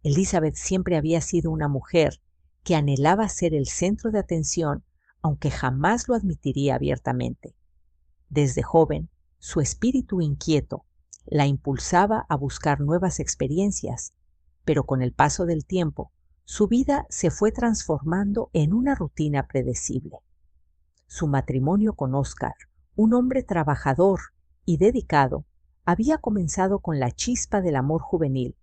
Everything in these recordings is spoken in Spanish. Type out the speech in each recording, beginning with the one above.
Elizabeth siempre había sido una mujer que anhelaba ser el centro de atención, aunque jamás lo admitiría abiertamente. Desde joven, su espíritu inquieto la impulsaba a buscar nuevas experiencias, pero con el paso del tiempo, su vida se fue transformando en una rutina predecible. Su matrimonio con Oscar, un hombre trabajador y dedicado, había comenzado con la chispa del amor juvenil,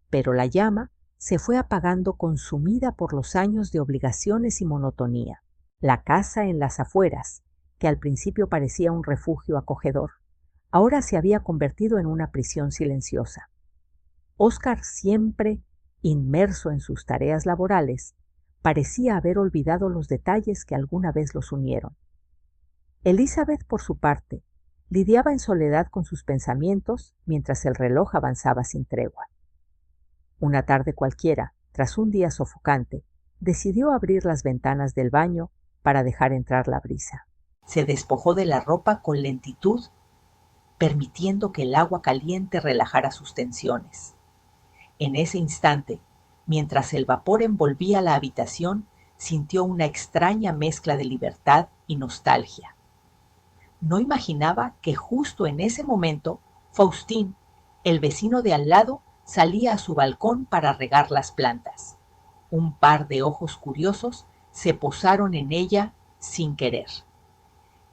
pero la llama se fue apagando consumida por los años de obligaciones y monotonía. La casa en las afueras, que al principio parecía un refugio acogedor, ahora se había convertido en una prisión silenciosa. Oscar, siempre inmerso en sus tareas laborales, parecía haber olvidado los detalles que alguna vez los unieron. Elizabeth, por su parte, lidiaba en soledad con sus pensamientos mientras el reloj avanzaba sin tregua. Una tarde cualquiera, tras un día sofocante, decidió abrir las ventanas del baño para dejar entrar la brisa. Se despojó de la ropa con lentitud, permitiendo que el agua caliente relajara sus tensiones. En ese instante, mientras el vapor envolvía la habitación, sintió una extraña mezcla de libertad y nostalgia. No imaginaba que justo en ese momento, Faustín, el vecino de al lado, salía a su balcón para regar las plantas. Un par de ojos curiosos se posaron en ella sin querer.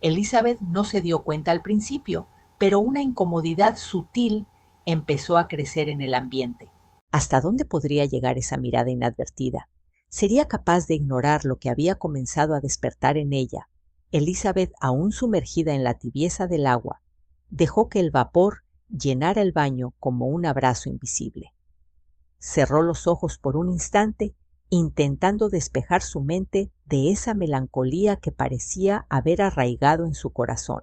Elizabeth no se dio cuenta al principio, pero una incomodidad sutil empezó a crecer en el ambiente. ¿Hasta dónde podría llegar esa mirada inadvertida? ¿Sería capaz de ignorar lo que había comenzado a despertar en ella? Elizabeth, aún sumergida en la tibieza del agua, dejó que el vapor llenara el baño como un abrazo invisible. Cerró los ojos por un instante, intentando despejar su mente de esa melancolía que parecía haber arraigado en su corazón.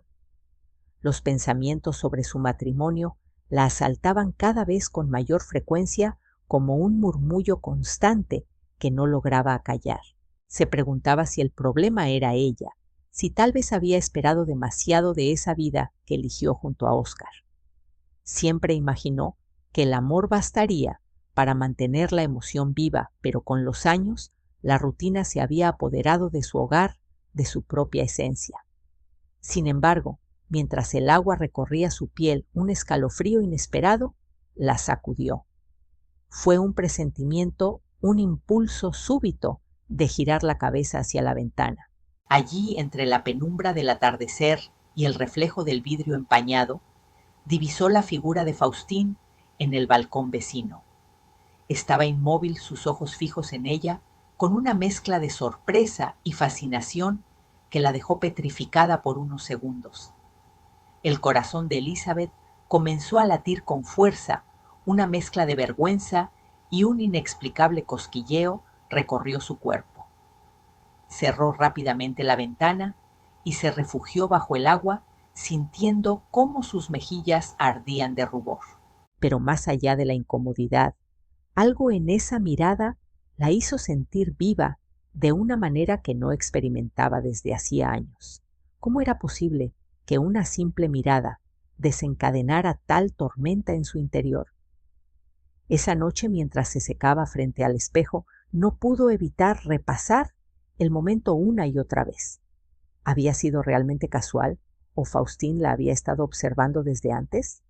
Los pensamientos sobre su matrimonio la asaltaban cada vez con mayor frecuencia, como un murmullo constante que no lograba acallar. Se preguntaba si el problema era ella, si tal vez había esperado demasiado de esa vida que eligió junto a Oscar. Siempre imaginó que el amor bastaría para mantener la emoción viva, pero con los años la rutina se había apoderado de su hogar, de su propia esencia. Sin embargo, mientras el agua recorría su piel, un escalofrío inesperado la sacudió. Fue un presentimiento, un impulso súbito de girar la cabeza hacia la ventana. Allí, entre la penumbra del atardecer y el reflejo del vidrio empañado, divisó la figura de Faustín en el balcón vecino. Estaba inmóvil, sus ojos fijos en ella, con una mezcla de sorpresa y fascinación que la dejó petrificada por unos segundos. El corazón de Elizabeth comenzó a latir con fuerza, una mezcla de vergüenza y un inexplicable cosquilleo recorrió su cuerpo. Cerró rápidamente la ventana y se refugió bajo el agua, sintiendo cómo sus mejillas ardían de rubor. Pero más allá de la incomodidad, algo en esa mirada la hizo sentir viva de una manera que no experimentaba desde hacía años. ¿Cómo era posible que una simple mirada desencadenara tal tormenta en su interior? Esa noche, mientras se secaba frente al espejo, no pudo evitar repasar el momento una y otra vez. ¿Había sido realmente casual o Faustín la había estado observando desde antes?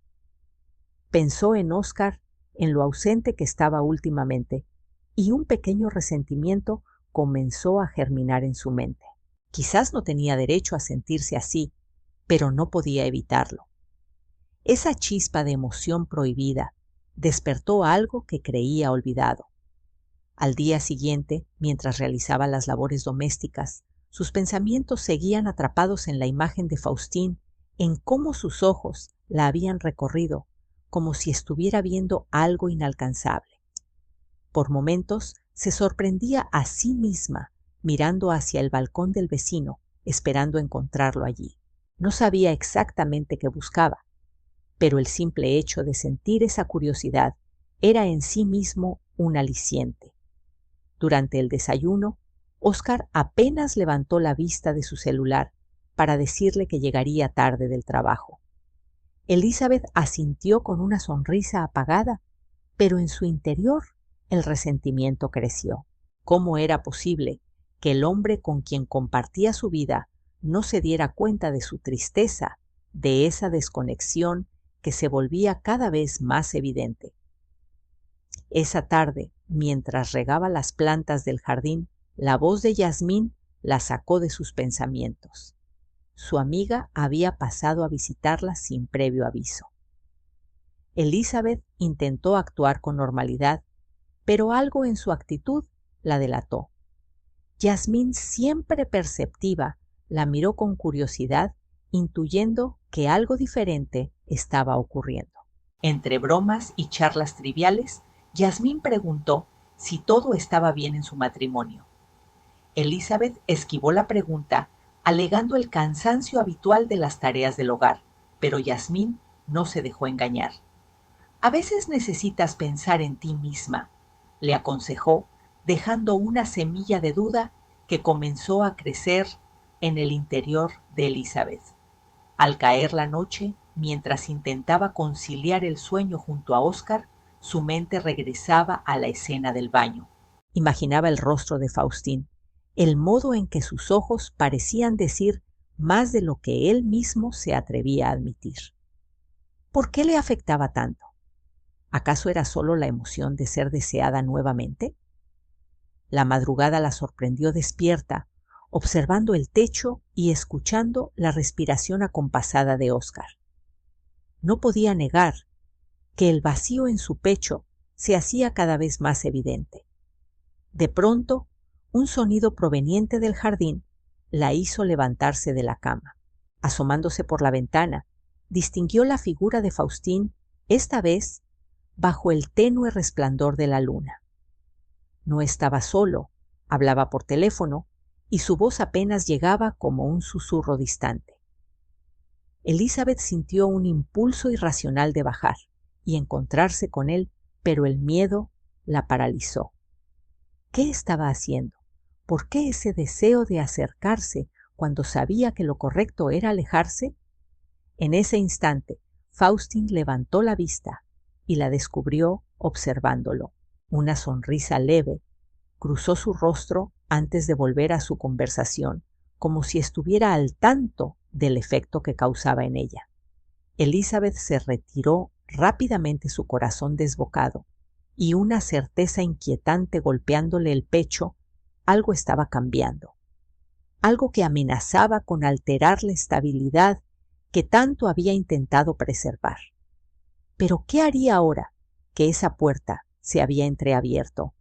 Pensó en Oscar, en lo ausente que estaba últimamente, y un pequeño resentimiento comenzó a germinar en su mente. Quizás no tenía derecho a sentirse así, pero no podía evitarlo. Esa chispa de emoción prohibida despertó algo que creía olvidado. Al día siguiente, mientras realizaba las labores domésticas, sus pensamientos seguían atrapados en la imagen de Faustín, en cómo sus ojos la habían recorrido, como si estuviera viendo algo inalcanzable. Por momentos se sorprendía a sí misma mirando hacia el balcón del vecino, esperando encontrarlo allí. No sabía exactamente qué buscaba, pero el simple hecho de sentir esa curiosidad era en sí mismo un aliciente. Durante el desayuno, Oscar apenas levantó la vista de su celular para decirle que llegaría tarde del trabajo. Elizabeth asintió con una sonrisa apagada, pero en su interior El resentimiento creció. ¿Cómo era posible que el hombre con quien compartía su vida no se diera cuenta de su tristeza, de esa desconexión que se volvía cada vez más evidente? Esa tarde, mientras regaba las plantas del jardín, la voz de Yasmín la sacó de sus pensamientos. Su amiga había pasado a visitarla sin previo aviso. Elizabeth intentó actuar con normalidad, pero algo en su actitud la delató. Yasmín, siempre perceptiva, la miró con curiosidad, intuyendo que algo diferente estaba ocurriendo. Entre bromas y charlas triviales, Yasmín preguntó si todo estaba bien en su matrimonio. Elizabeth esquivó la pregunta, alegando el cansancio habitual de las tareas del hogar, pero Yasmín no se dejó engañar. A veces necesitas pensar en ti misma, le aconsejó, dejando una semilla de duda que comenzó a crecer en el interior de Elizabeth. Al caer la noche, mientras intentaba conciliar el sueño junto a Oscar, su mente regresaba a la escena del baño. Imaginaba el rostro de Faustín, el modo en que sus ojos parecían decir más de lo que él mismo se atrevía a admitir. ¿Por qué le afectaba tanto? ¿Acaso era solo la emoción de ser deseada nuevamente? La madrugada la sorprendió despierta, observando el techo y escuchando la respiración acompasada de Oscar. No podía negar que el vacío en su pecho se hacía cada vez más evidente. De pronto, un sonido proveniente del jardín la hizo levantarse de la cama. Asomándose por la ventana, distinguió la figura de Faustín, esta vez bajo el tenue resplandor de la luna. No estaba solo, hablaba por teléfono y su voz apenas llegaba como un susurro distante. Elizabeth sintió un impulso irracional de bajar y encontrarse con él, pero el miedo la paralizó. ¿Qué estaba haciendo? ¿Por qué ese deseo de acercarse cuando sabía que lo correcto era alejarse? En ese instante, Faustín levantó la vista y la descubrió observándolo. Una sonrisa leve cruzó su rostro antes de volver a su conversación, como si estuviera al tanto del efecto que causaba en ella. Elizabeth se retiró rápidamente, su corazón desbocado, y una certeza inquietante golpeándole el pecho. Algo estaba cambiando, algo que amenazaba con alterar la estabilidad que tanto había intentado preservar. Pero ¿qué haría ahora que esa puerta se había entreabierto?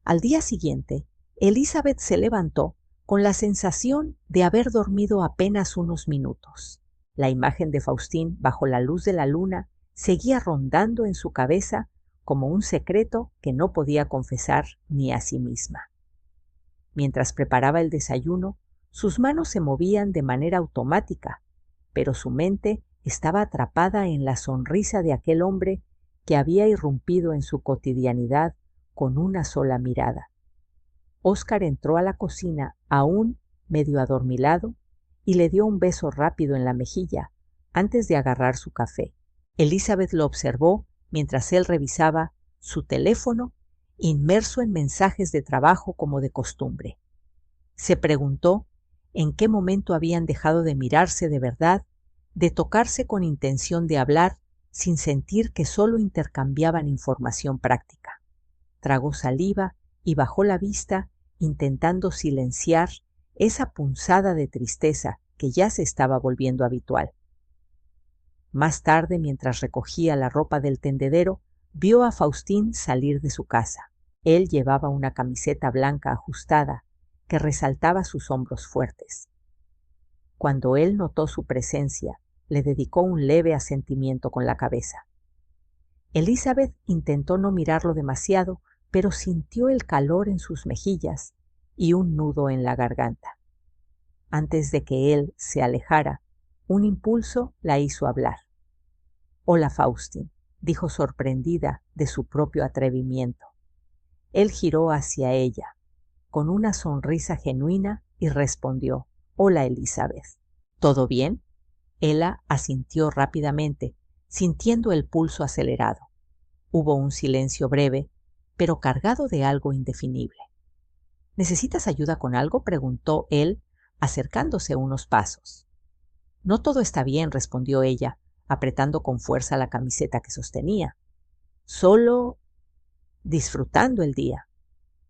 Al día siguiente, Elizabeth se levantó con la sensación de haber dormido apenas unos minutos. La imagen de Faustín bajo la luz de la luna seguía rondando en su cabeza como un secreto que no podía confesar ni a sí misma. Mientras preparaba el desayuno, sus manos se movían de manera automática, pero su mente estaba atrapada en la sonrisa de aquel hombre que había irrumpido en su cotidianidad con una sola mirada. Oscar entró a la cocina, aún medio adormilado, y le dio un beso rápido en la mejilla antes de agarrar su café. Elizabeth lo observó mientras él revisaba su teléfono, inmerso en mensajes de trabajo como de costumbre. Se preguntó en qué momento habían dejado de mirarse de verdad, de tocarse con intención de hablar, sin sentir que solo intercambiaban información práctica. Tragó saliva y bajó la vista, intentando silenciar esa punzada de tristeza que ya se estaba volviendo habitual. Más tarde, mientras recogía la ropa del tendedero, vio a Faustín salir de su casa. Él llevaba una camiseta blanca ajustada que resaltaba sus hombros fuertes. Cuando él notó su presencia, le dedicó un leve asentimiento con la cabeza. Elizabeth intentó no mirarlo demasiado, pero sintió el calor en sus mejillas y un nudo en la garganta. Antes de que él se alejara, un impulso la hizo hablar. «Hola, Faustín», dijo sorprendida de su propio atrevimiento. Él giró hacia ella, con una sonrisa genuina, y respondió: «Hola, Elizabeth». «¿Todo bien?». Ella asintió rápidamente, sintiendo el pulso acelerado. Hubo un silencio breve, pero cargado de algo indefinible. ¿Necesitas ayuda con algo?, preguntó él, acercándose unos pasos. No todo está bien, respondió ella, apretando con fuerza la camiseta que sostenía. Solo disfrutando el día.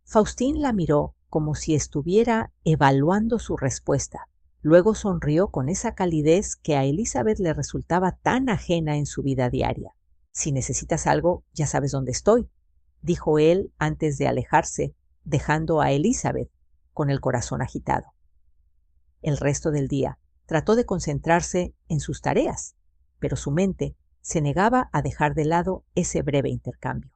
Faustín la miró como si estuviera evaluando su respuesta. Luego sonrió con esa calidez que a Elizabeth le resultaba tan ajena en su vida diaria. Si necesitas algo, ya sabes dónde estoy, dijo él antes de alejarse, dejando a Elizabeth con el corazón agitado. El resto del día trató de concentrarse en sus tareas, pero su mente se negaba a dejar de lado ese breve intercambio.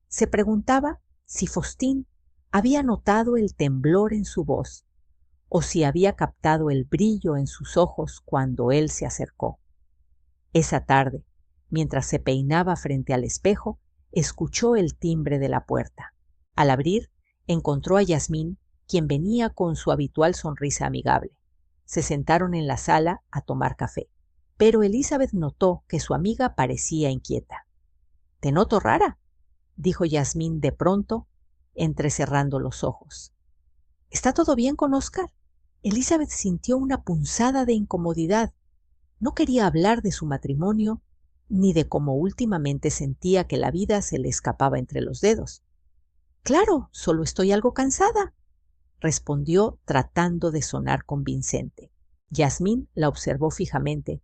Se preguntaba si Faustín había notado el temblor en su voz o si había captado el brillo en sus ojos cuando él se acercó. Esa tarde, mientras se peinaba frente al espejo, escuchó el timbre de la puerta. Al abrir, encontró a Yasmín, quien venía con su habitual sonrisa amigable. Se sentaron en la sala a tomar café, pero Elizabeth notó que su amiga parecía inquieta. «Te noto rara», dijo Yasmín de pronto, entrecerrando los ojos. «¿Está todo bien con Oscar?». Elizabeth sintió una punzada de incomodidad. No quería hablar de su matrimonio, ni de cómo últimamente sentía que la vida se le escapaba entre los dedos. «Claro, solo estoy algo cansada», respondió tratando de sonar convincente. Yasmín la observó fijamente,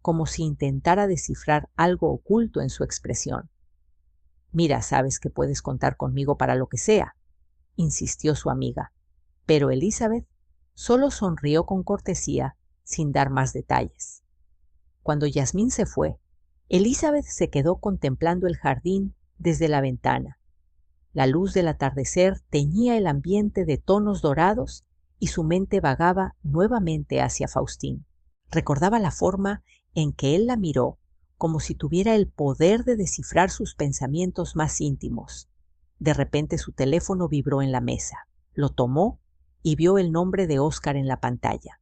como si intentara descifrar algo oculto en su expresión. «Mira, sabes que puedes contar conmigo para lo que sea», insistió su amiga, pero Elizabeth solo sonrió con cortesía, sin dar más detalles. Cuando Yasmín se fue, Elizabeth se quedó contemplando el jardín desde la ventana. La luz del atardecer teñía el ambiente de tonos dorados y su mente vagaba nuevamente hacia Faustín. Recordaba la forma en que él la miró, como si tuviera el poder de descifrar sus pensamientos más íntimos. De repente su teléfono vibró en la mesa. Lo tomó y vio el nombre de Oscar en la pantalla.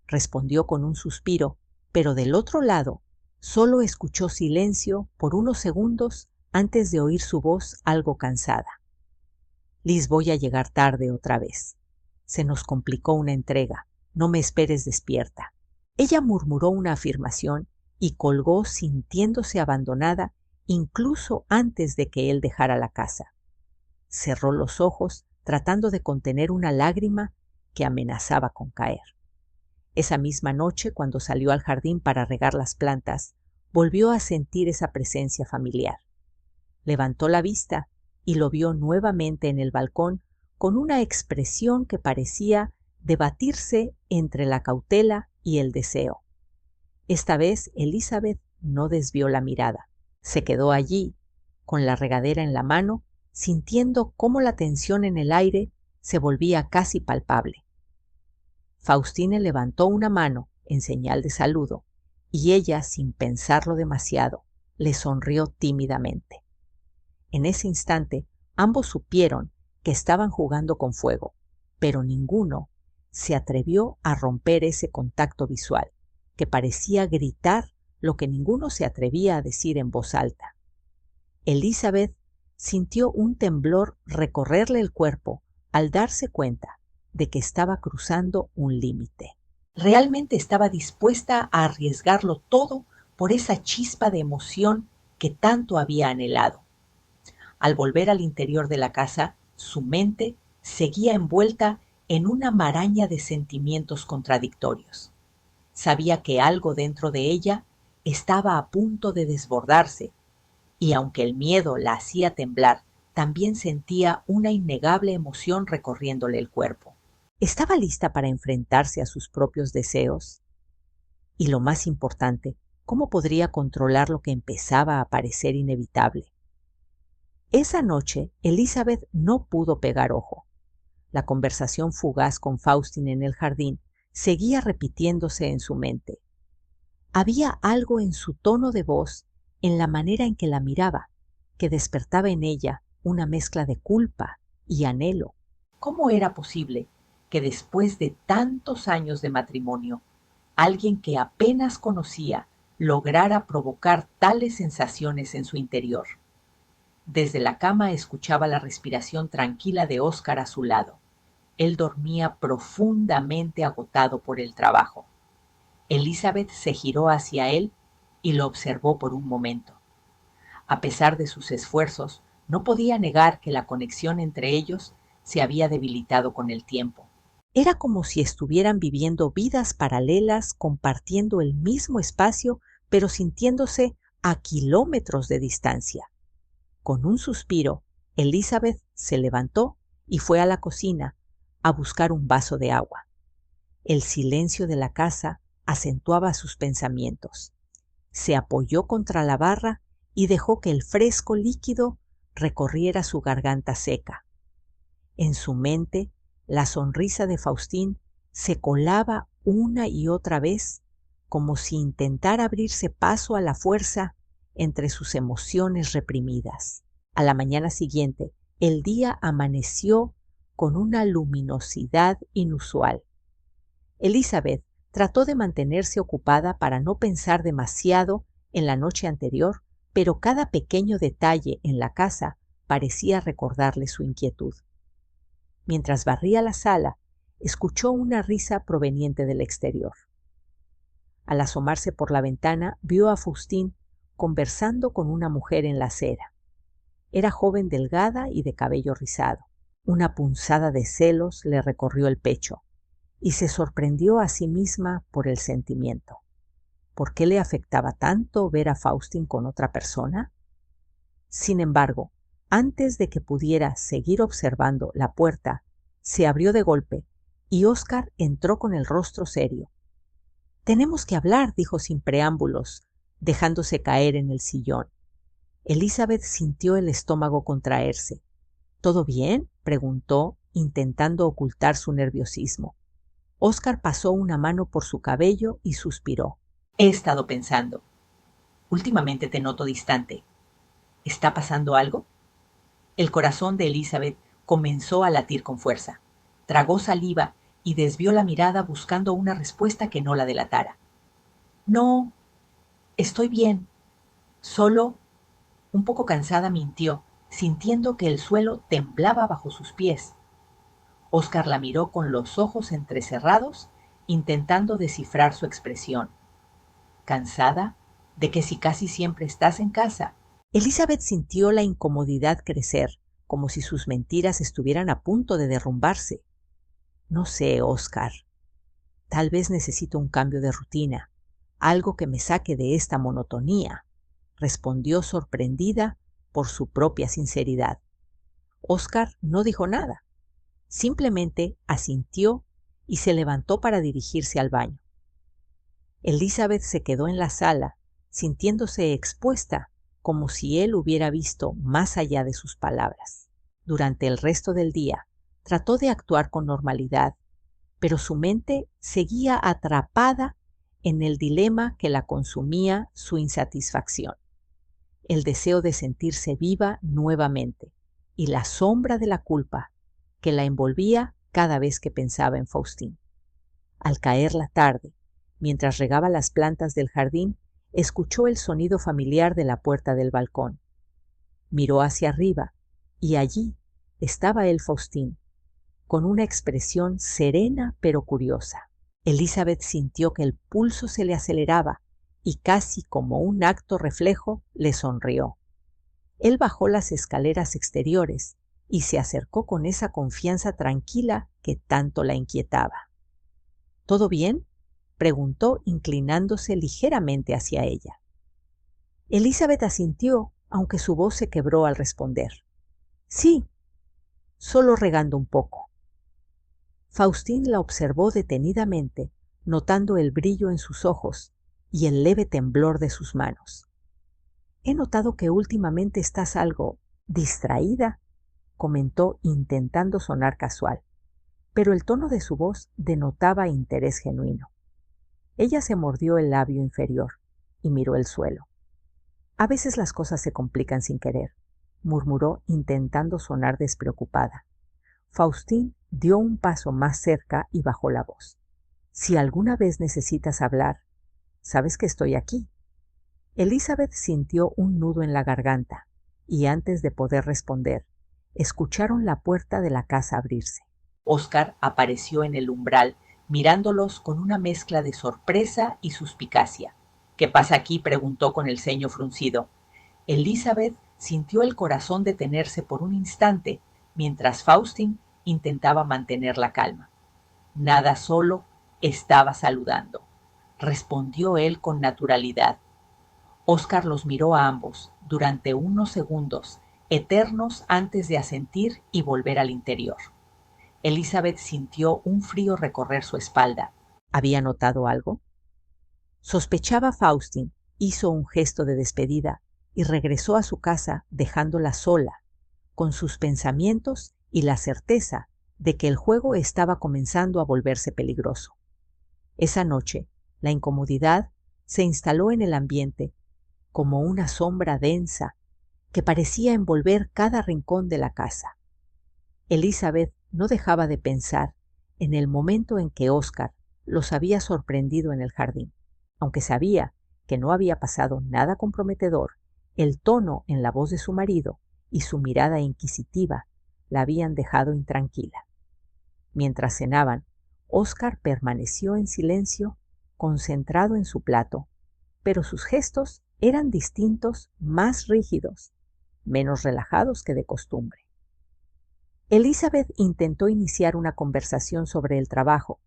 Respondió con un suspiro, pero del otro lado solo escuchó silencio por unos segundos antes de oír su voz algo cansada. «Liz, voy a llegar tarde otra vez. Se nos complicó una entrega. No me esperes despierta». Ella murmuró una afirmación y colgó sintiéndose abandonada incluso antes de que él dejara la casa. Cerró los ojos tratando de contener una lágrima que amenazaba con caer. Esa misma noche, cuando salió al jardín para regar las plantas, volvió a sentir esa presencia familiar. Levantó la vista y lo vio nuevamente en el balcón con una expresión que parecía debatirse entre la cautela y el deseo. Esta vez Elizabeth no desvió la mirada. Se quedó allí, con la regadera en la mano, sintiendo cómo la tensión en el aire se volvía casi palpable. Faustine levantó una mano en señal de saludo y ella, sin pensarlo demasiado, le sonrió tímidamente. En ese instante, ambos supieron que estaban jugando con fuego, pero ninguno se atrevió a romper ese contacto visual, que parecía gritar lo que ninguno se atrevía a decir en voz alta. Elizabeth sintió un temblor recorrerle el cuerpo al darse cuenta de que estaba cruzando un límite. Realmente estaba dispuesta a arriesgarlo todo por esa chispa de emoción que tanto había anhelado. Al volver al interior de la casa, su mente seguía envuelta en una maraña de sentimientos contradictorios. Sabía que algo dentro de ella estaba a punto de desbordarse, y aunque el miedo la hacía temblar, también sentía una innegable emoción recorriéndole el cuerpo. ¿Estaba lista para enfrentarse a sus propios deseos? Y lo más importante, ¿cómo podría controlar lo que empezaba a parecer inevitable? Esa noche, Elizabeth no pudo pegar ojo. La conversación fugaz con Faustín en el jardín seguía repitiéndose en su mente. Había algo en su tono de voz, en la manera en que la miraba, que despertaba en ella una mezcla de culpa y anhelo. ¿Cómo era posible que después de tantos años de matrimonio, alguien que apenas conocía lograra provocar tales sensaciones en su interior? Desde la cama escuchaba la respiración tranquila de Oscar a su lado. Él dormía profundamente agotado por el trabajo. Elizabeth se giró hacia él y lo observó por un momento. A pesar de sus esfuerzos, no podía negar que la conexión entre ellos se había debilitado con el tiempo. Era como si estuvieran viviendo vidas paralelas, compartiendo el mismo espacio, pero sintiéndose a kilómetros de distancia. Con un suspiro, Elizabeth se levantó y fue a la cocina a buscar un vaso de agua. El silencio de la casa acentuaba sus pensamientos. Se apoyó contra la barra y dejó que el fresco líquido recorriera su garganta seca. En su mente, la sonrisa de Faustín se colaba una y otra vez, como si intentara abrirse paso a la fuerza entre sus emociones reprimidas. A la mañana siguiente, el día amaneció con una luminosidad inusual. Elizabeth trató de mantenerse ocupada para no pensar demasiado en la noche anterior, pero cada pequeño detalle en la casa parecía recordarle su inquietud. Mientras barría la sala, escuchó una risa proveniente del exterior. Al asomarse por la ventana, vio a Faustín conversando con una mujer en la acera. Era joven, delgada y de cabello rizado. Una punzada de celos le recorrió el pecho y se sorprendió a sí misma por el sentimiento. ¿Por qué le afectaba tanto ver a Faustín con otra persona? Sin embargo, antes de que pudiera seguir observando, la puerta se abrió de golpe y Oscar entró con el rostro serio. «Tenemos que hablar», dijo sin preámbulos, dejándose caer en el sillón. Elizabeth sintió el estómago contraerse. «¿Todo bien?», preguntó, intentando ocultar su nerviosismo. Oscar pasó una mano por su cabello y suspiró. «He estado pensando. Últimamente te noto distante. ¿Está pasando algo?». El corazón de Elizabeth comenzó a latir con fuerza. Tragó saliva y desvió la mirada buscando una respuesta que no la delatara. «No, estoy bien. Solo…». Un poco cansada mintió, sintiendo que el suelo temblaba bajo sus pies. Oscar la miró con los ojos entrecerrados, intentando descifrar su expresión. «¿Cansada? ¿De que si casi siempre estás en casa?». Elizabeth sintió la incomodidad crecer, como si sus mentiras estuvieran a punto de derrumbarse. «No sé, Oscar. Tal vez necesito un cambio de rutina, algo que me saque de esta monotonía», respondió sorprendida por su propia sinceridad. Oscar no dijo nada. Simplemente asintió y se levantó para dirigirse al baño. Elizabeth se quedó en la sala, sintiéndose expuesta, como si él hubiera visto más allá de sus palabras. Durante el resto del día, trató de actuar con normalidad, pero su mente seguía atrapada en el dilema que la consumía su insatisfacción. El deseo de sentirse viva nuevamente y la sombra de la culpa que la envolvía cada vez que pensaba en Faustín. Al caer la tarde, mientras regaba las plantas del jardín, escuchó el sonido familiar de la puerta del balcón. Miró hacia arriba y allí estaba el Faustín, con una expresión serena pero curiosa. Elizabeth sintió que el pulso se le aceleraba y casi como un acto reflejo le sonrió. Él bajó las escaleras exteriores y se acercó con esa confianza tranquila que tanto la inquietaba. «¿Todo bien?», preguntó inclinándose ligeramente hacia ella. Elizabeth asintió, aunque su voz se quebró al responder. «Sí, solo regando un poco». Faustín la observó detenidamente, notando el brillo en sus ojos y el leve temblor de sus manos. «He notado que últimamente estás algo distraída», comentó intentando sonar casual, pero el tono de su voz denotaba interés genuino. Ella se mordió el labio inferior y miró el suelo. «A veces las cosas se complican sin querer», murmuró intentando sonar despreocupada. Faustín dio un paso más cerca y bajó la voz. «Si alguna vez necesitas hablar, sabes que estoy aquí». Elizabeth sintió un nudo en la garganta, y antes de poder responder, escucharon la puerta de la casa abrirse. Oscar apareció en el umbral, mirándolos con una mezcla de sorpresa y suspicacia. ¿Qué pasa aquí?, preguntó con el ceño fruncido. Elizabeth sintió el corazón detenerse por un instante, mientras Faustín intentaba mantener la calma. Nada, solo estaba saludando, respondió él con naturalidad. Oscar los miró a ambos durante unos segundos, eternos antes de asentir y volver al interior. Elizabeth sintió un frío recorrer su espalda. ¿Había notado algo? Sospechaba Faustín, hizo un gesto de despedida y regresó a su casa dejándola sola, con sus pensamientos y la certeza de que el juego estaba comenzando a volverse peligroso. Esa noche, la incomodidad se instaló en el ambiente como una sombra densa que parecía envolver cada rincón de la casa. Elizabeth no dejaba de pensar en el momento en que Oscar los había sorprendido en el jardín. Aunque sabía que no había pasado nada comprometedor, el tono en la voz de su marido y su mirada inquisitiva la habían dejado intranquila. Mientras cenaban, Oscar permaneció en silencio, concentrado en su plato, pero sus gestos eran distintos, más rígidos, menos relajados que de costumbre. Elizabeth intentó iniciar una conversación sobre el trabajo,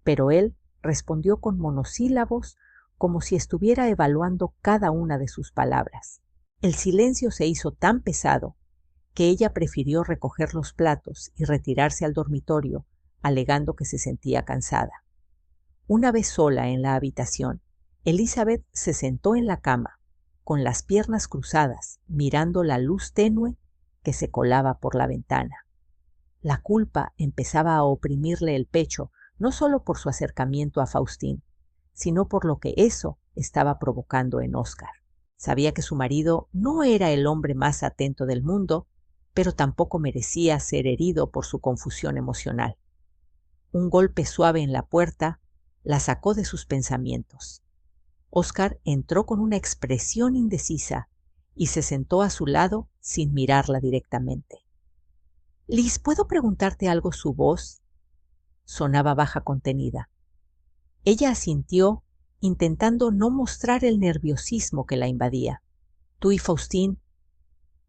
pero él respondió con monosílabos, como si estuviera evaluando cada una de sus palabras. El silencio se hizo tan pesado que ella prefirió recoger los platos y retirarse al dormitorio, alegando que se sentía cansada. Una vez sola en la habitación, Elizabeth se sentó en la cama, con las piernas cruzadas, mirando la luz tenue que se colaba por la ventana. La culpa empezaba a oprimirle el pecho, no solo por su acercamiento a Faustín, sino por lo que eso estaba provocando en Oscar. Sabía que su marido no era el hombre más atento del mundo, pero tampoco merecía ser herido por su confusión emocional. Un golpe suave en la puerta la sacó de sus pensamientos. Oscar entró con una expresión indecisa y se sentó a su lado sin mirarla directamente. «Liz, ¿puedo preguntarte algo?» Su voz sonaba baja, contenida. Ella asintió, intentando no mostrar el nerviosismo que la invadía. «¿Tú y Faustín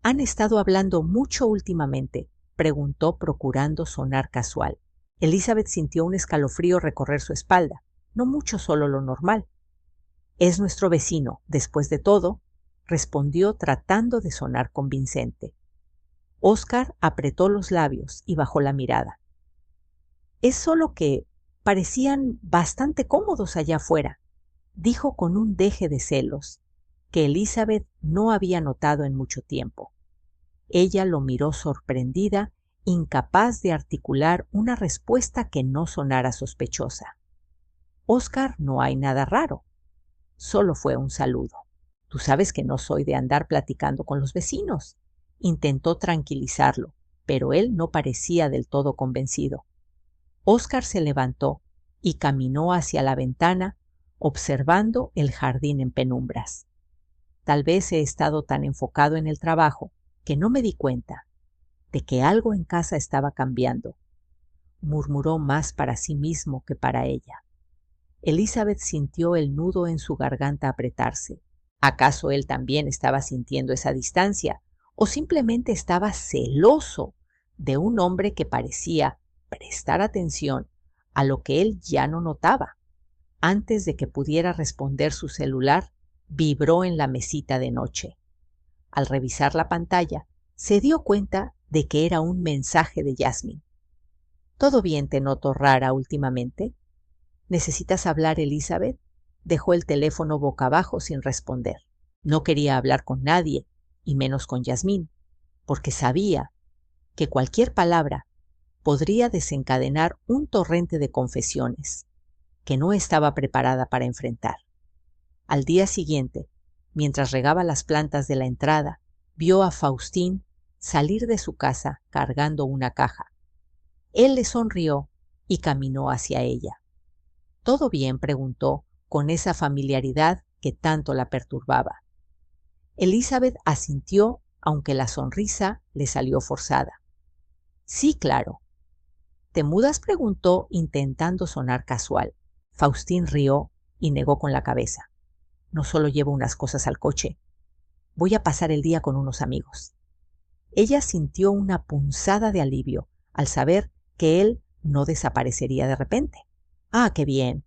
han estado hablando mucho últimamente?», preguntó, procurando sonar casual. Elizabeth sintió un escalofrío recorrer su espalda. No mucho, solo lo normal. «Es nuestro vecino, después de todo», respondió tratando de sonar convincente. Oscar apretó los labios y bajó la mirada. «Es solo que parecían bastante cómodos allá afuera», dijo con un deje de celos que Elizabeth no había notado en mucho tiempo. Ella lo miró sorprendida, incapaz de articular una respuesta que no sonara sospechosa. «Oscar, no hay nada raro. Solo fue un saludo. Tú sabes que no soy de andar platicando con los vecinos». Intentó tranquilizarlo, pero él no parecía del todo convencido. Oscar se levantó y caminó hacia la ventana, observando el jardín en penumbras. «Tal vez he estado tan enfocado en el trabajo que no me di cuenta de que algo en casa estaba cambiando», murmuró más para sí mismo que para ella. Elizabeth sintió el nudo en su garganta apretarse. ¿Acaso él también estaba sintiendo esa distancia? ¿O simplemente estaba celoso de un hombre que parecía prestar atención a lo que él ya no notaba? Antes de que pudiera responder, su celular vibró en la mesita de noche. Al revisar la pantalla, se dio cuenta de que era un mensaje de Jasmine. «¿Todo bien? Te noto rara últimamente». «¿Necesitas hablar, Elizabeth?» Dejó el teléfono boca abajo sin responder. No quería hablar con nadie, y menos con Jasmine, porque sabía que cualquier palabra podría desencadenar un torrente de confesiones que no estaba preparada para enfrentar. Al día siguiente, mientras regaba las plantas de la entrada, vio a Faustín salir de su casa cargando una caja. Él le sonrió y caminó hacia ella. «¿Todo bien?», preguntó con esa familiaridad que tanto la perturbaba. Elizabeth asintió aunque la sonrisa le salió forzada. Sí, claro. ¿Te mudas?, preguntó, intentando sonar casual. Faustín rió y negó con la cabeza. No solo llevo unas cosas al coche. Voy a pasar el día con unos amigos. Ella sintió una punzada de alivio al saber que él no desaparecería de repente. Ah, qué bien.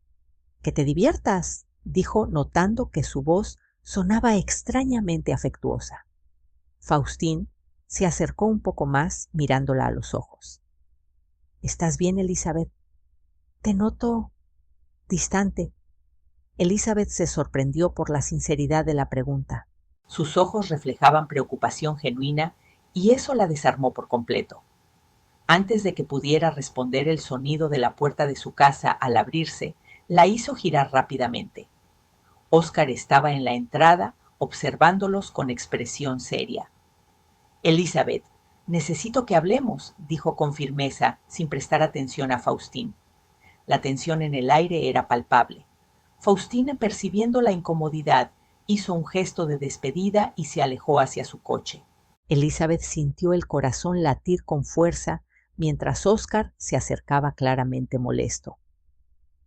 Que te diviertas, dijo, notando que su voz sonaba extrañamente afectuosa. Faustín se acercó un poco más, mirándola a los ojos. ¿Estás bien, Elizabeth? Te noto distante. Elizabeth se sorprendió por la sinceridad de la pregunta. Sus ojos reflejaban preocupación genuina y eso la desarmó por completo. Antes de que pudiera responder, el sonido de la puerta de su casa al abrirse la hizo girar rápidamente. Óscar estaba en la entrada, observándolos con expresión seria. Elizabeth, necesito que hablemos, dijo con firmeza, sin prestar atención a Faustín. La tensión en el aire era palpable. Faustín, percibiendo la incomodidad, hizo un gesto de despedida y se alejó hacia su coche. Elizabeth sintió el corazón latir con fuerza mientras Óscar se acercaba claramente molesto.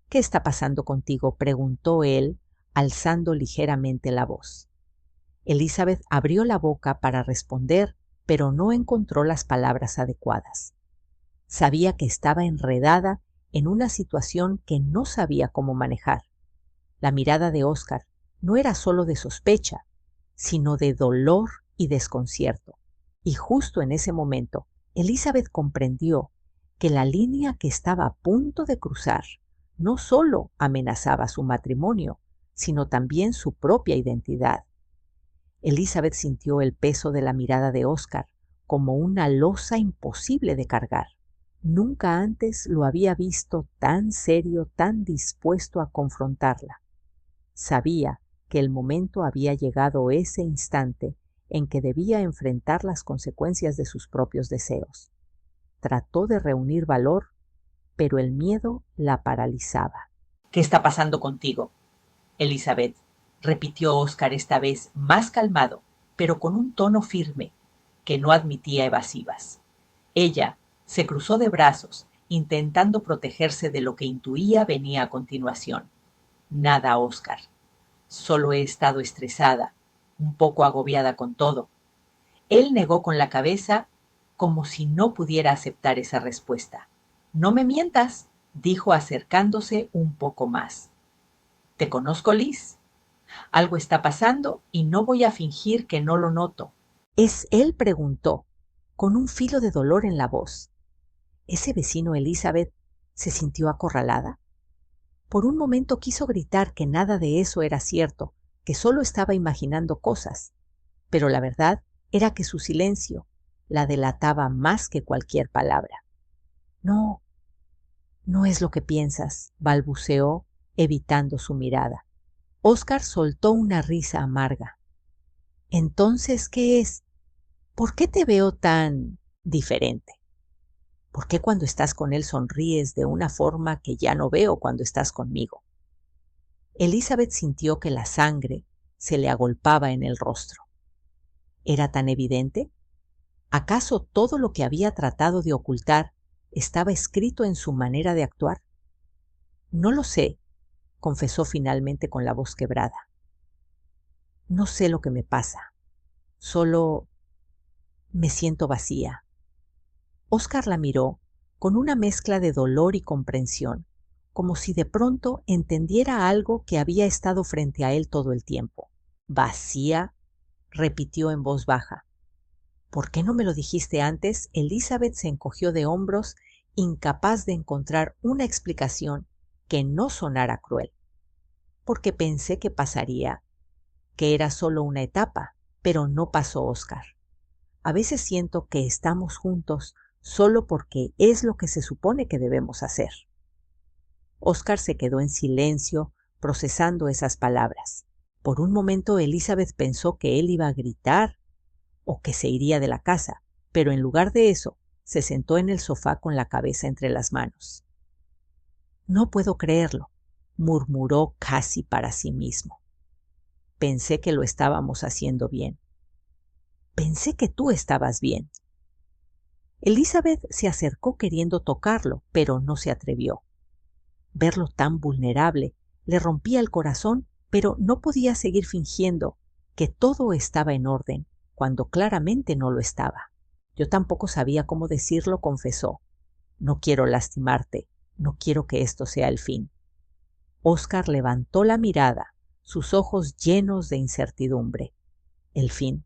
¿Qué está pasando contigo?, preguntó él, alzando ligeramente la voz. Elizabeth abrió la boca para responder, pero no encontró las palabras adecuadas. Sabía que estaba enredada en una situación que no sabía cómo manejar. La mirada de Óscar no era solo de sospecha, sino de dolor y desconcierto. Y justo en ese momento, Elizabeth comprendió que la línea que estaba a punto de cruzar no solo amenazaba su matrimonio, sino también su propia identidad. Elizabeth sintió el peso de la mirada de Óscar como una losa imposible de cargar. Nunca antes lo había visto tan serio, tan dispuesto a confrontarla. Sabía que el momento había llegado, ese instante en que debía enfrentar las consecuencias de sus propios deseos. Trató de reunir valor, pero el miedo la paralizaba. ¿Qué está pasando contigo, Elizabeth?, repitió Óscar, esta vez más calmado, pero con un tono firme que no admitía evasivas. Ella se cruzó de brazos, intentando protegerse de lo que intuía venía a continuación. Nada, Óscar. Solo he estado estresada, un poco agobiada con todo. Él negó con la cabeza, como si no pudiera aceptar esa respuesta. No me mientas, dijo, acercándose un poco más. Te conozco, Liz. Algo está pasando y no voy a fingir que no lo noto. ¿Es él?, preguntó, con un filo de dolor en la voz. ¿Ese vecino? Elizabeth se sintió acorralada. Por un momento quiso gritar que nada de eso era cierto, que solo estaba imaginando cosas, pero la verdad era que su silencio la delataba más que cualquier palabra. No, no es lo que piensas, balbuceó, evitando su mirada. Óscar soltó una risa amarga. Entonces, ¿qué es? ¿Por qué te veo tan diferente? ¿Por qué cuando estás con él sonríes de una forma que ya no veo cuando estás conmigo? Elizabeth sintió que la sangre se le agolpaba en el rostro. ¿Era tan evidente? ¿Acaso todo lo que había tratado de ocultar estaba escrito en su manera de actuar? No lo sé, confesó finalmente con la voz quebrada. No sé lo que me pasa, solo me siento vacía. Óscar la miró con una mezcla de dolor y comprensión, como si de pronto entendiera algo que había estado frente a él todo el tiempo. ¿Vacía?, repitió en voz baja. ¿Por qué no me lo dijiste antes? Elizabeth se encogió de hombros, incapaz de encontrar una explicación que no sonara cruel. Porque pensé que pasaría, que era solo una etapa, pero no pasó, Óscar. A veces siento que estamos juntos solo porque es lo que se supone que debemos hacer. Óscar se quedó en silencio, procesando esas palabras. Por un momento Elizabeth pensó que él iba a gritar o que se iría de la casa, pero en lugar de eso, se sentó en el sofá con la cabeza entre las manos. No puedo creerlo, murmuró casi para sí mismo. Pensé que lo estábamos haciendo bien. Pensé que tú estabas bien. Elizabeth se acercó queriendo tocarlo, pero no se atrevió. Verlo tan vulnerable le rompía el corazón, pero no podía seguir fingiendo que todo estaba en orden, cuando claramente no lo estaba. Yo tampoco sabía cómo decirlo, confesó. No quiero lastimarte, no quiero que esto sea el fin. Oscar levantó la mirada, sus ojos llenos de incertidumbre. ¿El fin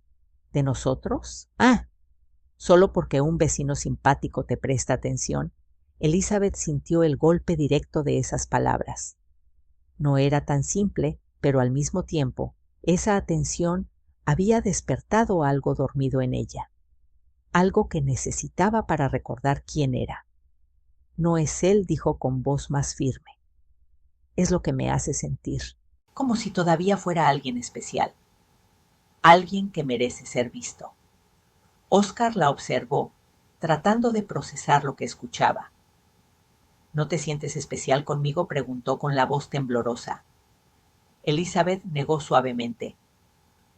de nosotros? Ah, solo porque un vecino simpático te presta atención. Elizabeth sintió el golpe directo de esas palabras. No era tan simple, pero al mismo tiempo, esa atención había despertado algo dormido en ella, algo que necesitaba para recordar quién era. No es él, dijo con voz más firme. Es lo que me hace sentir, como si todavía fuera alguien especial, alguien que merece ser visto. Oscar la observó, tratando de procesar lo que escuchaba. ¿No te sientes especial conmigo?, preguntó con la voz temblorosa. Elizabeth negó suavemente.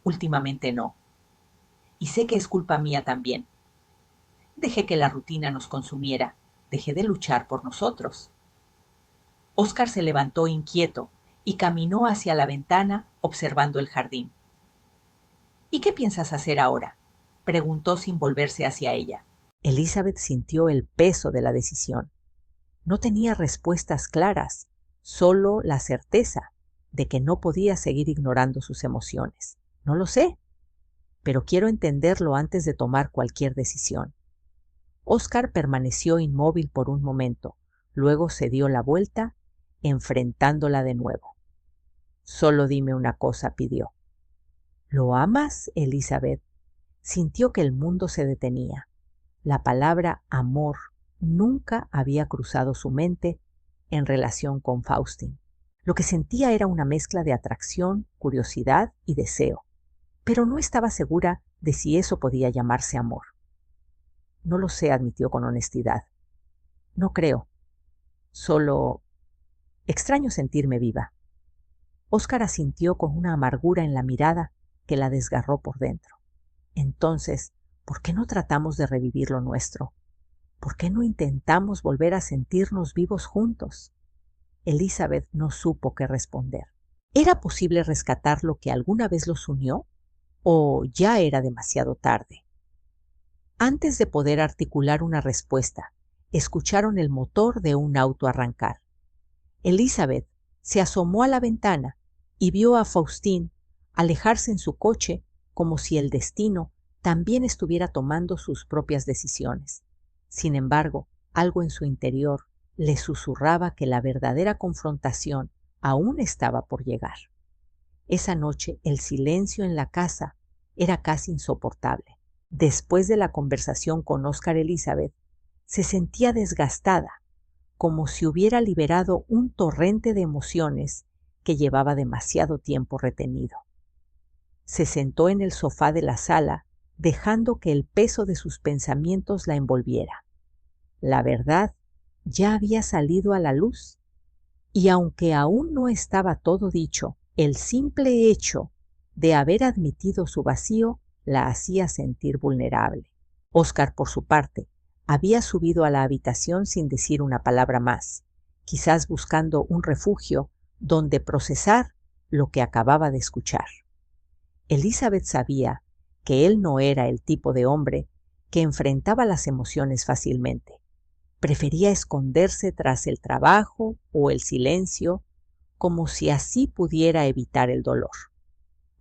Últimamente no. Y sé que es culpa mía también. Dejé que la rutina nos consumiera. Dejé de luchar por nosotros. Oscar se levantó inquieto y caminó hacia la ventana observando el jardín. ¿Y qué piensas hacer ahora?, preguntó sin volverse hacia ella. Elizabeth sintió el peso de la decisión. No tenía respuestas claras, solo la certeza de que no podía seguir ignorando sus emociones. No lo sé, pero quiero entenderlo antes de tomar cualquier decisión. Oscar permaneció inmóvil por un momento, luego se dio la vuelta, enfrentándola de nuevo. Solo dime una cosa, pidió. ¿Lo amas, Elizabeth? Sintió que el mundo se detenía. La palabra amor nunca había cruzado su mente en relación con Faustín. Lo que sentía era una mezcla de atracción, curiosidad y deseo, pero no estaba segura de si eso podía llamarse amor. No lo sé, admitió con honestidad. No creo. Solo extraño sentirme viva. Oscar asintió con una amargura en la mirada que la desgarró por dentro. Entonces, ¿por qué no tratamos de revivir lo nuestro? ¿Por qué no intentamos volver a sentirnos vivos juntos? Elizabeth no supo qué responder. ¿Era posible rescatar lo que alguna vez los unió? ¿O ya era demasiado tarde? Antes de poder articular una respuesta, escucharon el motor de un auto arrancar. Elizabeth se asomó a la ventana y vio a Faustín alejarse en su coche como si el destino también estuviera tomando sus propias decisiones. Sin embargo, algo en su interior le susurraba que la verdadera confrontación aún estaba por llegar. Esa noche el silencio en la casa era casi insoportable. Después de la conversación con Oscar, Elizabeth se sentía desgastada, como si hubiera liberado un torrente de emociones que llevaba demasiado tiempo retenido. Se sentó en el sofá de la sala, dejando que el peso de sus pensamientos la envolviera. La verdad ya había salido a la luz, y aunque aún no estaba todo dicho, el simple hecho de haber admitido su vacío la hacía sentir vulnerable. Oscar, por su parte, había subido a la habitación sin decir una palabra más, quizás buscando un refugio donde procesar lo que acababa de escuchar. Elizabeth sabía que él no era el tipo de hombre que enfrentaba las emociones fácilmente. Prefería esconderse tras el trabajo o el silencio, como si así pudiera evitar el dolor.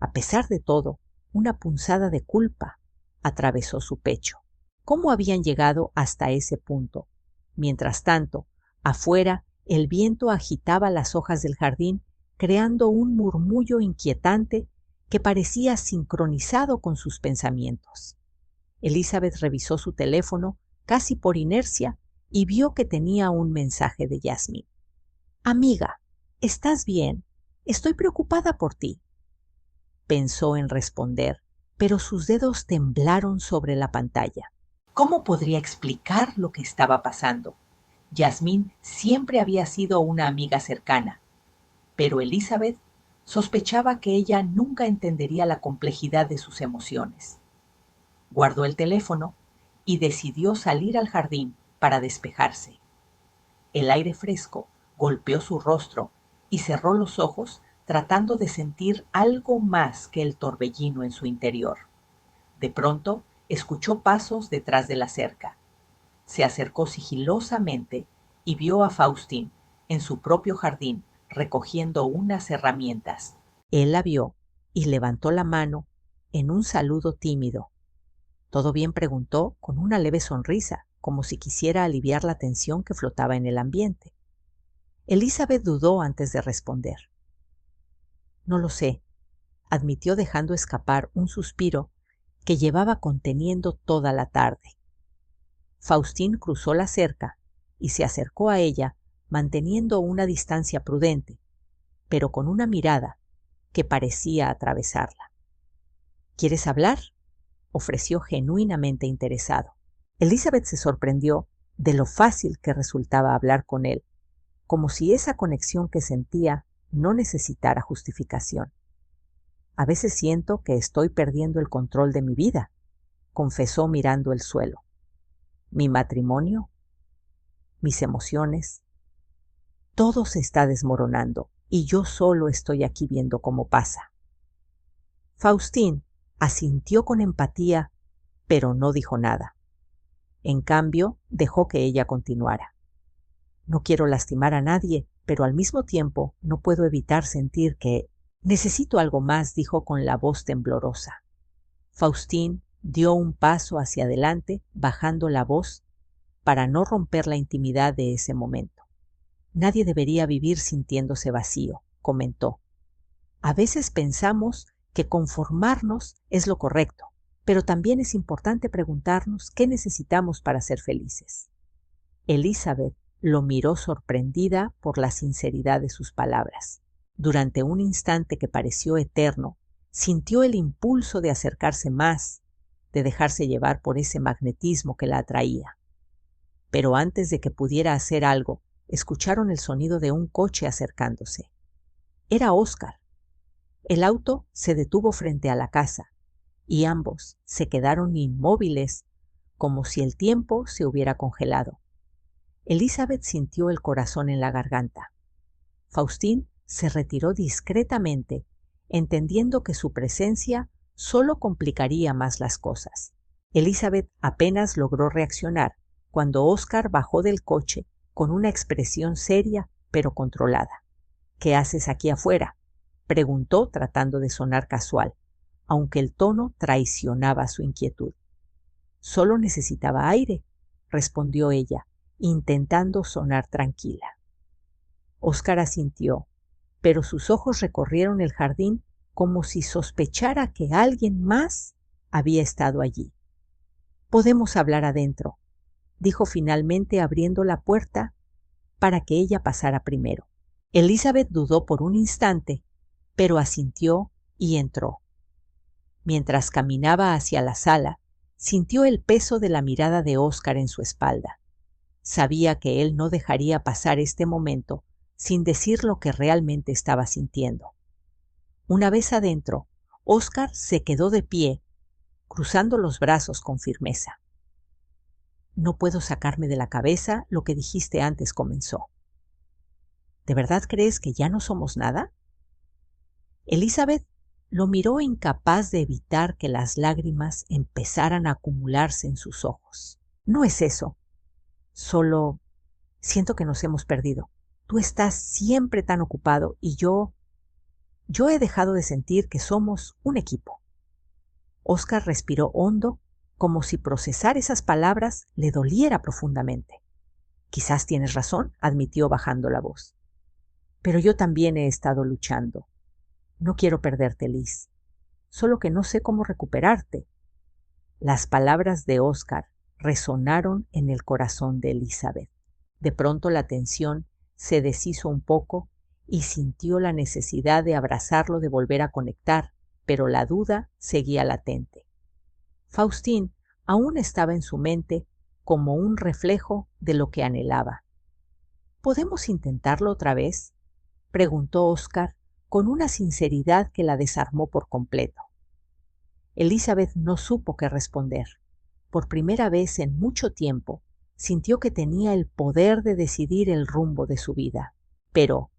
A pesar de todo, una punzada de culpa atravesó su pecho. ¿Cómo habían llegado hasta ese punto? Mientras tanto, afuera, el viento agitaba las hojas del jardín, creando un murmullo inquietante que parecía sincronizado con sus pensamientos. Elizabeth revisó su teléfono casi por inercia y vio que tenía un mensaje de Yasmín. «Amiga, ¿estás bien? Estoy preocupada por ti». Pensó en responder, pero sus dedos temblaron sobre la pantalla. ¿Cómo podría explicar lo que estaba pasando? Yasmín siempre había sido una amiga cercana, pero Elizabeth sospechaba que ella nunca entendería la complejidad de sus emociones. Guardó el teléfono y decidió salir al jardín para despejarse. El aire fresco golpeó su rostro y cerró los ojos tratando de sentir algo más que el torbellino en su interior. De pronto, escuchó pasos detrás de la cerca. Se acercó sigilosamente y vio a Faustín en su propio jardín recogiendo unas herramientas. Él la vio y levantó la mano en un saludo tímido. ¿Todo bien?, preguntó con una leve sonrisa, como si quisiera aliviar la tensión que flotaba en el ambiente. Elizabeth dudó antes de responder. No lo sé, admitió dejando escapar un suspiro que llevaba conteniendo toda la tarde. Faustín cruzó la cerca y se acercó a ella manteniendo una distancia prudente, pero con una mirada que parecía atravesarla. ¿Quieres hablar?, ofreció genuinamente interesado. Elizabeth se sorprendió de lo fácil que resultaba hablar con él, como si esa conexión que sentía no necesitara justificación. A veces siento que estoy perdiendo el control de mi vida, confesó mirando el suelo. Mi matrimonio, mis emociones, todo se está desmoronando y yo solo estoy aquí viendo cómo pasa. Faustín asintió con empatía, pero no dijo nada. En cambio, dejó que ella continuara. No quiero lastimar a nadie, pero al mismo tiempo no puedo evitar sentir que necesito algo más, dijo con la voz temblorosa. Faustín dio un paso hacia adelante, bajando la voz para no romper la intimidad de ese momento. Nadie debería vivir sintiéndose vacío, comentó. A veces pensamos que conformarnos es lo correcto, pero también es importante preguntarnos qué necesitamos para ser felices. Elizabeth lo miró sorprendida por la sinceridad de sus palabras. Durante un instante que pareció eterno, sintió el impulso de acercarse más, de dejarse llevar por ese magnetismo que la atraía. Pero antes de que pudiera hacer algo, escucharon el sonido de un coche acercándose. Era Oscar. El auto se detuvo frente a la casa y ambos se quedaron inmóviles, como si el tiempo se hubiera congelado. Elizabeth sintió el corazón en la garganta. Faustín se retiró discretamente, entendiendo que su presencia solo complicaría más las cosas. Elizabeth apenas logró reaccionar cuando Oscar bajó del coche con una expresión seria pero controlada. ¿Qué haces aquí afuera?, preguntó tratando de sonar casual, aunque el tono traicionaba su inquietud. Solo necesitaba aire, respondió ella, intentando sonar tranquila. Oscar asintió, pero sus ojos recorrieron el jardín como si sospechara que alguien más había estado allí. Podemos hablar adentro, dijo finalmente abriendo la puerta para que ella pasara primero. Elizabeth dudó por un instante, pero asintió y entró. Mientras caminaba hacia la sala, sintió el peso de la mirada de Oscar en su espalda. Sabía que él no dejaría pasar este momento sin decir lo que realmente estaba sintiendo. Una vez adentro, Oscar se quedó de pie, cruzando los brazos con firmeza. No puedo sacarme de la cabeza lo que dijiste antes, comenzó. ¿De verdad crees que ya no somos nada? Elizabeth lo miró incapaz de evitar que las lágrimas empezaran a acumularse en sus ojos. No es eso. Solo siento que nos hemos perdido. Tú estás siempre tan ocupado y yo he dejado de sentir que somos un equipo. Oscar respiró hondo, como si procesar esas palabras le doliera profundamente. Quizás tienes razón, admitió bajando la voz. Pero yo también he estado luchando. No quiero perderte, Liz. Solo que no sé cómo recuperarte. Las palabras de Oscar resonaron en el corazón de Elizabeth. De pronto la tensión se deshizo un poco y sintió la necesidad de abrazarlo, de volver a conectar, pero la duda seguía latente. Faustín aún estaba en su mente como un reflejo de lo que anhelaba. ¿Podemos intentarlo otra vez?, preguntó Oscar con una sinceridad que la desarmó por completo. Elizabeth no supo qué responder. Por primera vez en mucho tiempo, sintió que tenía el poder de decidir el rumbo de su vida. Pero,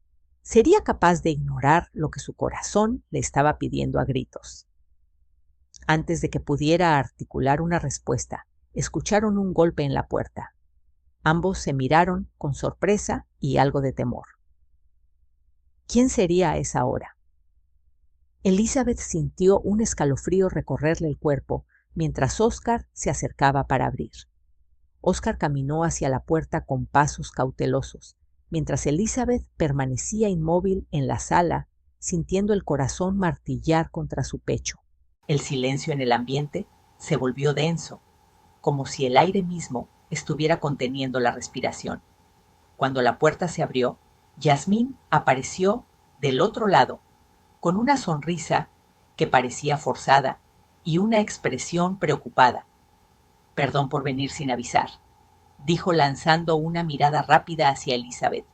¿sería capaz de ignorar lo que su corazón le estaba pidiendo a gritos? Antes de que pudiera articular una respuesta, escucharon un golpe en la puerta. Ambos se miraron con sorpresa y algo de temor. ¿Quién sería a esa hora? Elizabeth sintió un escalofrío recorrerle el cuerpo mientras Oscar se acercaba para abrir. Oscar caminó hacia la puerta con pasos cautelosos, mientras Elizabeth permanecía inmóvil en la sala, sintiendo el corazón martillar contra su pecho. El silencio en el ambiente se volvió denso, como si el aire mismo estuviera conteniendo la respiración. Cuando la puerta se abrió, Yasmín apareció del otro lado, con una sonrisa que parecía forzada y una expresión preocupada. «Perdón por venir sin avisar», dijo lanzando una mirada rápida hacia Elizabeth.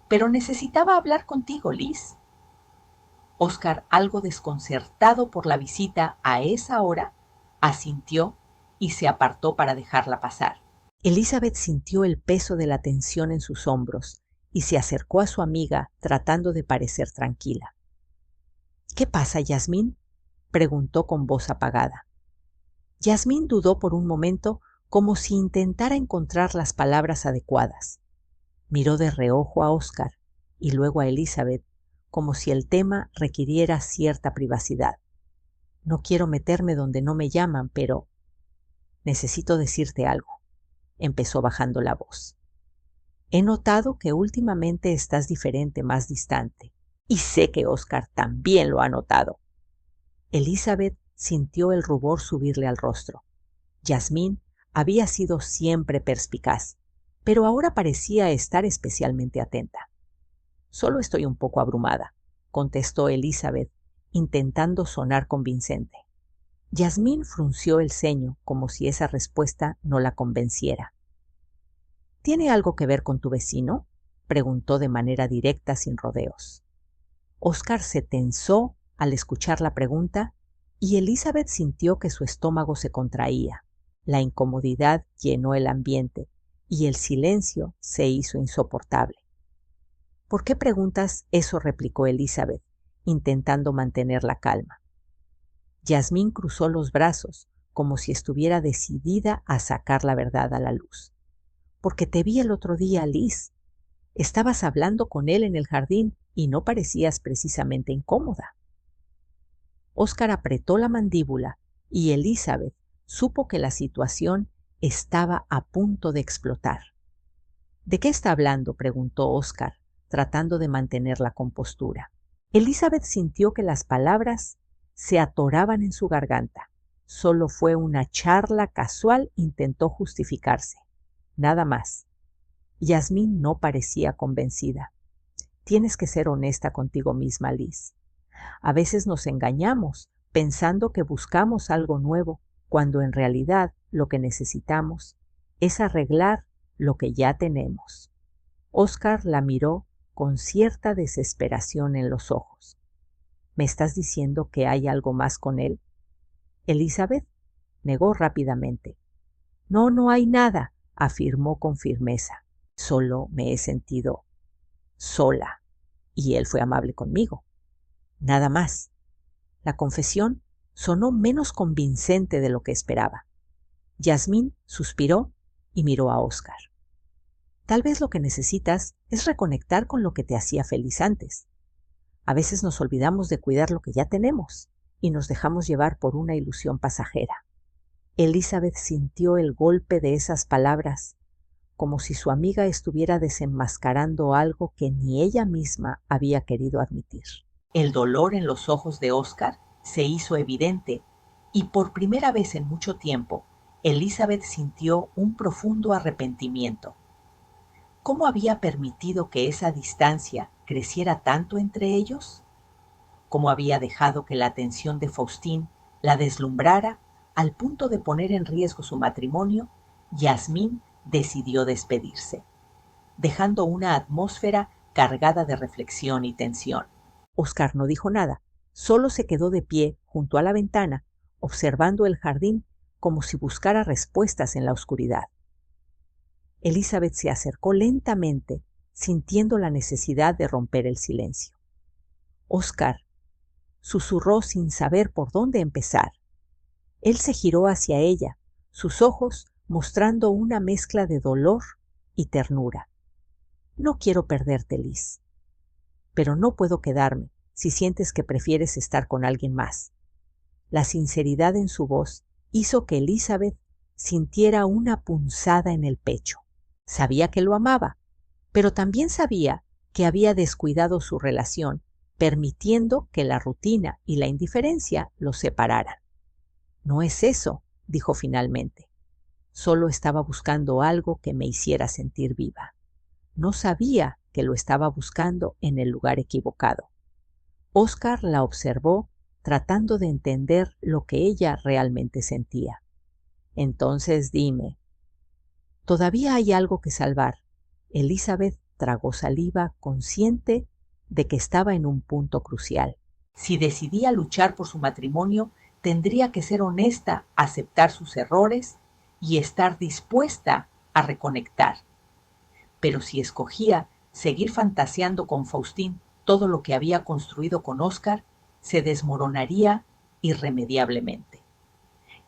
«Pero necesitaba hablar contigo, Liz». Oscar, algo desconcertado por la visita a esa hora, asintió y se apartó para dejarla pasar. Elizabeth sintió el peso de la tensión en sus hombros y se acercó a su amiga tratando de parecer tranquila. «¿Qué pasa, Yasmín?», preguntó con voz apagada. Yasmín dudó por un momento, como si intentara encontrar las palabras adecuadas. Miró de reojo a Oscar y luego a Elizabeth, como si el tema requiriera cierta privacidad. «No quiero meterme donde no me llaman, pero necesito decirte algo», empezó bajando la voz. «He notado que últimamente estás diferente, más distante. Y sé que Oscar también lo ha notado». Elizabeth sintió el rubor subirle al rostro. Yasmín había sido siempre perspicaz, pero ahora parecía estar especialmente atenta. «Solo estoy un poco abrumada», contestó Elizabeth, intentando sonar convincente. Yasmín frunció el ceño como si esa respuesta no la convenciera. «¿Tiene algo que ver con tu vecino?», preguntó de manera directa, sin rodeos. Oscar se tensó al escuchar la pregunta y Elizabeth sintió que su estómago se contraía. La incomodidad llenó el ambiente y el silencio se hizo insoportable. «¿Por qué preguntas eso?», replicó Elizabeth, intentando mantener la calma. Yasmín cruzó los brazos como si estuviera decidida a sacar la verdad a la luz. «Porque te vi el otro día, Liz. Estabas hablando con él en el jardín y no parecías precisamente incómoda». Oscar apretó la mandíbula y Elizabeth supo que la situación estaba a punto de explotar. «¿De qué está hablando?», preguntó Oscar, tratando de mantener la compostura. Elizabeth sintió que las palabras se atoraban en su garganta. «Solo fue una charla casual», intentó justificarse. Nada más. Yasmín no parecía convencida. «Tienes que ser honesta contigo misma, Liz. A veces nos engañamos pensando que buscamos algo nuevo, cuando en realidad lo que necesitamos es arreglar lo que ya tenemos». Oscar la miró con cierta desesperación en los ojos. «¿Me estás diciendo que hay algo más con él?». Elizabeth negó rápidamente. «No, no hay nada», afirmó con firmeza. «Solo me he sentido sola y él fue amable conmigo. Nada más». La confesión sonó menos convincente de lo que esperaba. Yasmín suspiró y miró a Oscar. «Tal vez lo que necesitas es reconectar con lo que te hacía feliz antes. A veces nos olvidamos de cuidar lo que ya tenemos y nos dejamos llevar por una ilusión pasajera». Elizabeth sintió el golpe de esas palabras, como si su amiga estuviera desenmascarando algo que ni ella misma había querido admitir. El dolor en los ojos de Oscar se hizo evidente y por primera vez en mucho tiempo, Elizabeth sintió un profundo arrepentimiento. ¿Cómo había permitido que esa distancia creciera tanto entre ellos? ¿Cómo había dejado que la atención de Faustín la deslumbrara al punto de poner en riesgo su matrimonio? Yasmín decidió despedirse, dejando una atmósfera cargada de reflexión y tensión. Oscar no dijo nada, solo se quedó de pie junto a la ventana, observando el jardín como si buscara respuestas en la oscuridad. Elizabeth se acercó lentamente, sintiendo la necesidad de romper el silencio. «Oscar», susurró sin saber por dónde empezar. Él se giró hacia ella, sus ojos mostrando una mezcla de dolor y ternura. «No quiero perderte, Liz, pero no puedo quedarme si sientes que prefieres estar con alguien más». La sinceridad en su voz hizo que Elizabeth sintiera una punzada en el pecho. Sabía que lo amaba, pero también sabía que había descuidado su relación, permitiendo que la rutina y la indiferencia los separaran. «No es eso», dijo finalmente. «Solo estaba buscando algo que me hiciera sentir viva». No sabía que lo estaba buscando en el lugar equivocado. Oscar la observó, tratando de entender lo que ella realmente sentía. «Entonces dime». «Todavía hay algo que salvar». Elizabeth tragó saliva, consciente de que estaba en un punto crucial. Si decidía luchar por su matrimonio, tendría que ser honesta, aceptar sus errores y estar dispuesta a reconectar. Pero si escogía seguir fantaseando con Faustín todo lo que había construido con Oscar, se desmoronaría irremediablemente.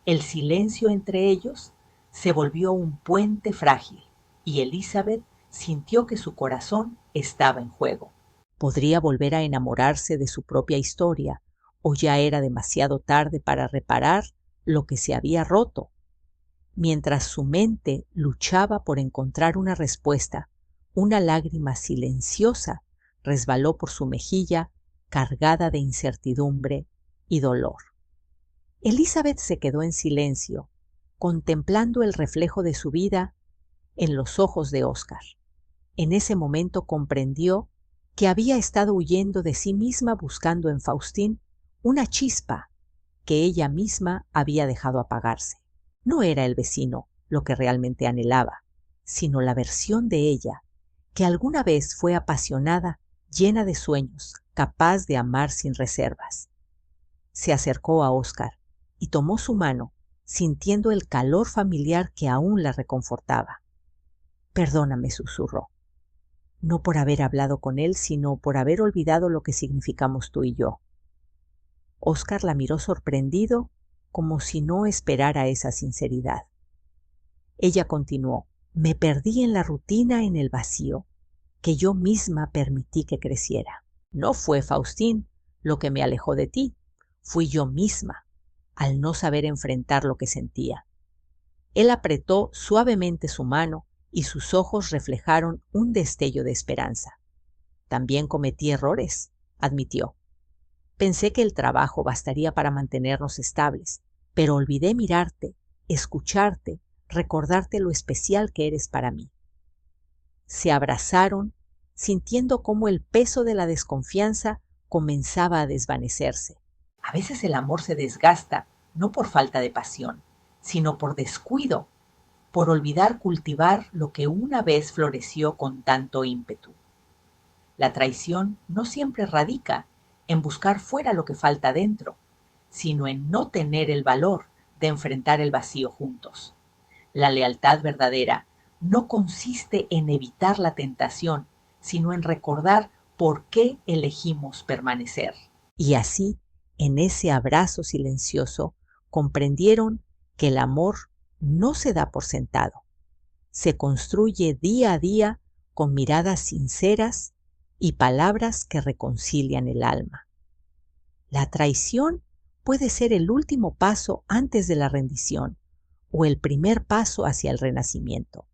El silencio entre ellos se volvió un puente frágil y Elizabeth sintió que su corazón estaba en juego. Podría volver a enamorarse de su propia historia, o ya era demasiado tarde para reparar lo que se había roto. Mientras su mente luchaba por encontrar una respuesta, una lágrima silenciosa resbaló por su mejilla, cargada de incertidumbre y dolor. Elizabeth se quedó en silencio, contemplando el reflejo de su vida en los ojos de Oscar. En ese momento comprendió que había estado huyendo de sí misma buscando en Faustín una chispa que ella misma había dejado apagarse. No era el vecino lo que realmente anhelaba, sino la versión de ella que alguna vez fue apasionada, llena de sueños, capaz de amar sin reservas. Se acercó a Oscar y tomó su mano, sintiendo el calor familiar que aún la reconfortaba. «Perdóname», susurró. «No por haber hablado con él, sino por haber olvidado lo que significamos tú y yo». Oscar la miró sorprendido, como si no esperara esa sinceridad. Ella continuó: «Me perdí en la rutina, en el vacío, que yo misma permití que creciera. No fue Faustín lo que me alejó de ti, fui yo misma, al no saber enfrentar lo que sentía». Él apretó suavemente su mano y sus ojos reflejaron un destello de esperanza. «También cometí errores», admitió. «Pensé que el trabajo bastaría para mantenernos estables, pero olvidé mirarte, escucharte, recordarte lo especial que eres para mí». Se abrazaron, sintiendo cómo el peso de la desconfianza comenzaba a desvanecerse. A veces el amor se desgasta, no por falta de pasión, sino por descuido, por olvidar cultivar lo que una vez floreció con tanto ímpetu. La traición no siempre radica en buscar fuera lo que falta dentro, sino en no tener el valor de enfrentar el vacío juntos. La lealtad verdadera no consiste en evitar la tentación, sino en recordar por qué elegimos permanecer. Y así, en ese abrazo silencioso, comprendieron que el amor no se da por sentado. Se construye día a día con miradas sinceras y palabras que reconcilian el alma. La traición puede ser el último paso antes de la rendición o el primer paso hacia el renacimiento.